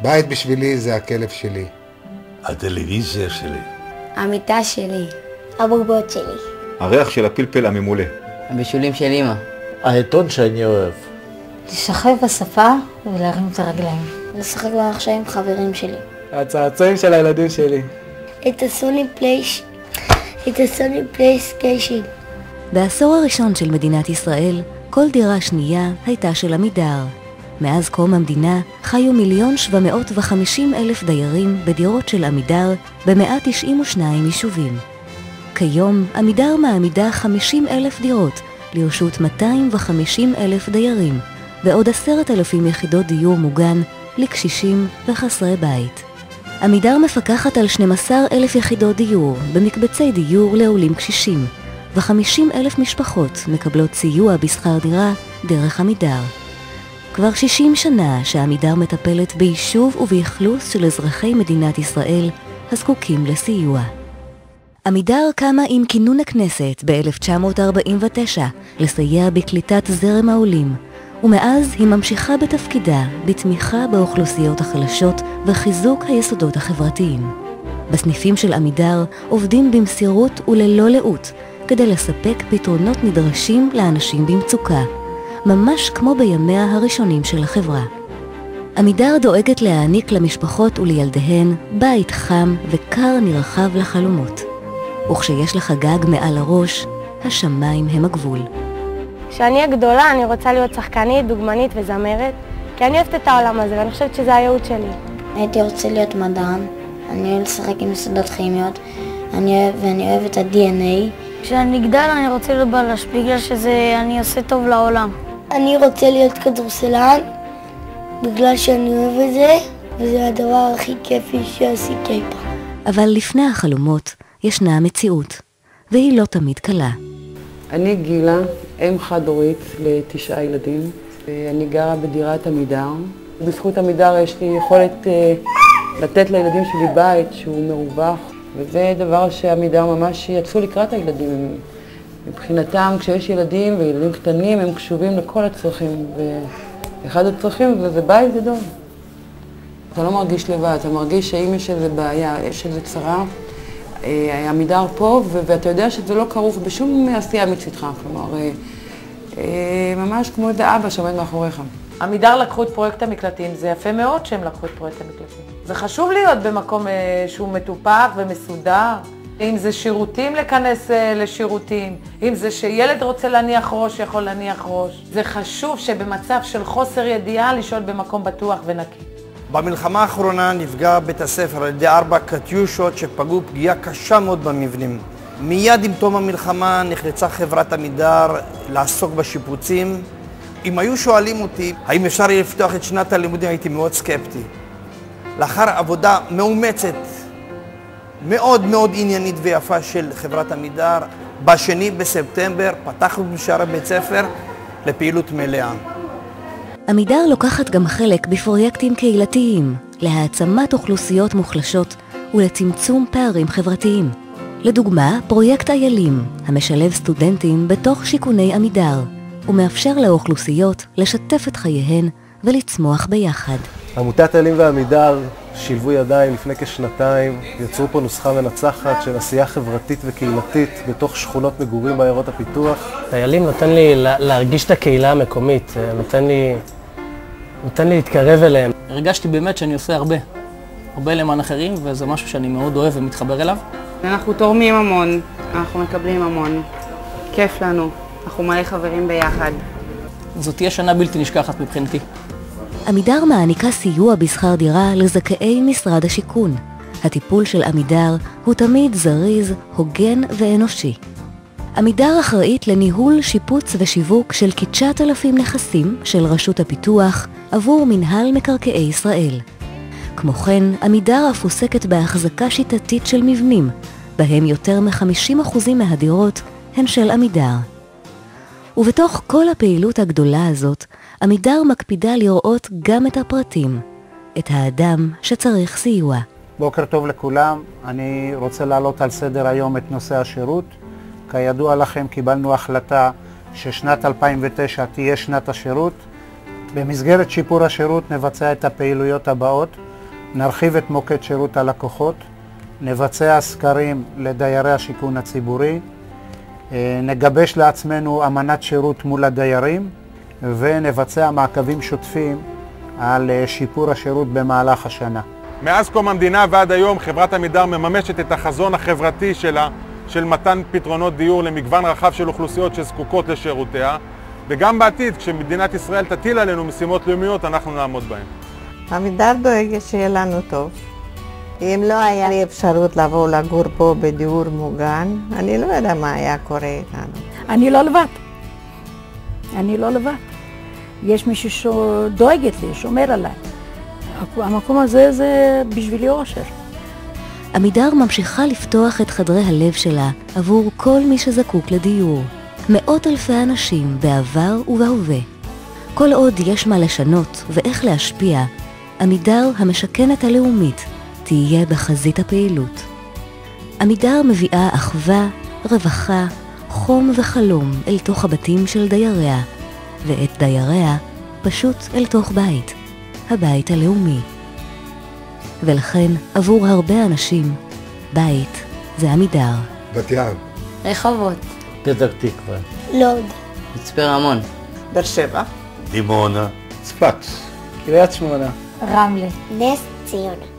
בית בשבילי זה הכלב שלי. הטלוויזיה שלי. המיטה שלי. הבובות שלי. הריח של הפלפל הממולא. הבישולים של אמא. העיתון שאני אוהב. לשחק בשפה ולהרים את הרגליים. לשחק במחשב עם חברים שלי. הצעצועים של הילדים שלי. את הסוני פלייסטיישן. בעשור הראשון של מדינת ישראל, כל דירה שנייה הייתה של עמידר. מאז קום המדינה חיו 1,750,000 דיירים בדירות של עמידר ב-192 יישובים. כיום עמידר מעמידה 50,000 דירות לרשות 250,000 דיירים, ועוד 10,000 יחידות דיור מוגן לקשישים וחסרי בית. עמידר מפקחת על 12,000 יחידות דיור במקבצי דיור לעולים קשישים, ו50,000 משפחות מקבלות סיוע בשכר דירה דרך עמידר. כבר 60 שנה שעמידר מטפלת ביישוב ובאכלוס של אזרחי מדינת ישראל הזקוקים לסיוע. עמידר קמה עם כינון הכנסת ב-1949 לסייע בקליטת זרם העולים, ומאז היא ממשיכה בתפקידה בתמיכה באוכלוסיות החלשות וחיזוק היסודות החברתיים. בסניפים של עמידר עובדים במסירות וללא לאות כדי לספק פתרונות נדרשים לאנשים במצוקה, ממש כמו בימיה הראשונים של החברה. עמידר דואגת להעניק למשפחות ולילדיהן בית חם וקר נרחב לחלומות. וכשיש לך גג מעל הראש, השמיים הם הגבול. כשאני הגדולה אני רוצה להיות שחקנית, דוגמנית וזמרת, כי אני אוהבת את העולם הזה ואני חושבת שזה הייעוד שלי. הייתי רוצה להיות מדען, אני אוהב לשחק עם יסודות כימיות, ואני אוהב את ה-DNA. כשאני גדל אני רוצה להיות בלש, בגלל שאני עושה טוב לעולם. אני רוצה להיות כדורסלן, בגלל שאני אוהב את זה, וזה הדבר הכי כיפי שעשיתי אי פעם. אבל לפני החלומות ישנה המציאות, והיא לא תמיד קלה. אני גילה, אם חד-הורית ל9 ילדים. אני גרה בדירת עמידר. בזכות עמידר יש לי יכולת לתת לילדים שלי בית שהוא מרווח, וזה דבר שעמידר ממש יצאו לקראת הילדים. מבחינתם, כשיש ילדים וילדים קטנים, הם קשובים לכל הצרכים, ואחד הצרכים זה בית גדול. אתה לא מרגיש לבד, אתה מרגיש שאם יש איזו בעיה, יש איזו צרה, עמידר פה, ואתה יודע שזה לא כרוך בשום עשייה מצדך, כלומר, ממש כמו את האבא שעומד מאחוריך. עמידר לקחו את פרויקט המקלטים, זה יפה מאוד שהם לקחו את פרויקט המקלטים. זה חשוב להיות במקום שהוא מטופח ומסודר. אם זה שירותים, לכנס לשירותים. אם זה שילד רוצה להניח ראש, יכול להניח ראש. זה חשוב שבמצב של חוסר ידיעה לשאול במקום בטוח ונקי. במלחמה האחרונה נפגע בית הספר על ידי 4 קטיושות שפגעו פגיעה קשה מאוד במבנים. מיד עם תום המלחמה נחלצה חברת עמידר לעסוק בשיפוצים. אם היו שואלים אותי האם אפשר יהיה לפתוח את שנת הלימודים, הייתי מאוד סקפטי. לאחר עבודה מאומצת, מאוד מאוד עניינית ויפה של חברת עמידר, ב2 בספטמבר פתחנו בשערי בית ספר לפעילות מלאה. עמידר לוקחת גם חלק בפרויקטים קהילתיים, להעצמת אוכלוסיות מוחלשות ולצמצום פערים חברתיים. לדוגמה, פרויקט איילים, המשלב סטודנטים בתוך שיכוני עמידר, ומאפשר לאוכלוסיות לשתף את חייהן ולצמוח ביחד. עמותת איילים ועמידר שילבו ידיים לפני כשנתיים, יצרו פה נוסחה מנצחת של עשייה חברתית וקהילתית בתוך שכונות מגורים בעיירות הפיתוח. איילים נותן לי להרגיש את הקהילה המקומית, נותן לי להתקרב אליהם. הרגשתי באמת שאני עושה הרבה למען אחרים, וזה משהו שאני מאוד אוהב ומתחבר אליו. אנחנו תורמים המון, אנחנו מקבלים המון, כיף לנו, אנחנו מלא חברים ביחד. זאת תהיה שנה בלתי נשכחת מבחינתי. עמידר מעניקה סיוע בשכר דירה לזכאי משרד השיכון. הטיפול של עמידר הוא תמיד זריז, הוגן ואנושי. עמידר אחראית לניהול, שיפוץ ושיווק של כ-9,000 נכסים של רשות הפיתוח עבור מנהל מקרקעי ישראל. כמו כן, עמידר אף עוסקת בהחזקה שיטתית של מבנים, בהם יותר מ-50% מהדירות הן של עמידר. ובתוך כל הפעילות הגדולה הזאת, עמידר מקפידה לראות גם את הפרטים, את האדם שצריך סיוע. בוקר טוב לכולם, אני רוצה להעלות על סדר היום את נושא השירות. כידוע לכם, קיבלנו החלטה ששנת 2009 תהיה שנת השירות. במסגרת שיפור השירות נבצע את הפעילויות הבאות. נרחיב את מוקד שירות הלקוחות, נבצע סקרים לדיירי השיכון הציבורי, נגבש לעצמנו אמנת שירות מול הדיירים ונבצע מעקבים שוטפים על שיפור השירות במהלך השנה. מאז קום המדינה ועד היום חברת עמידר מממשת את החזון החברתי שלה של מתן פתרונות דיור למגוון רחב של אוכלוסיות שזקוקות לשירותיה, וגם בעתיד כשמדינת ישראל תטיל עלינו משימות לאומיות אנחנו נעמוד בהן. עמידר דואגת שיהיה לנו טוב. אם לא היה לי אפשרות לבוא לגור פה בדיור מוגן, אני לא יודע מה היה קורה איתנו. אני לא לבד. אני לא לבד. יש מישהו שדואגת לי, שומר עליי. המקום הזה זה בשבילי אושר. עמידר ממשיכה לפתוח את חדרי הלב שלה עבור כל מי שזקוק לדיור. מאות אלפי אנשים בעבר ובהווה. כל עוד יש מה לשנות ואיך להשפיע, עמידר המשכנת הלאומית תהיה בחזית הפעילות. עמידר מביאה אחווה, רווחה, חום וחלום אל תוך הבתים של דייריה, ואת דייריה פשוט אל תוך בית, הבית הלאומי. ולכן עבור הרבה אנשים, בית זה עמידר. בת ים. רחובות. פתח תקווה. לוד. מצפה רמון. באר שבע. דימונה. צפת. קריית שמונה. רמלה. נס ציונה.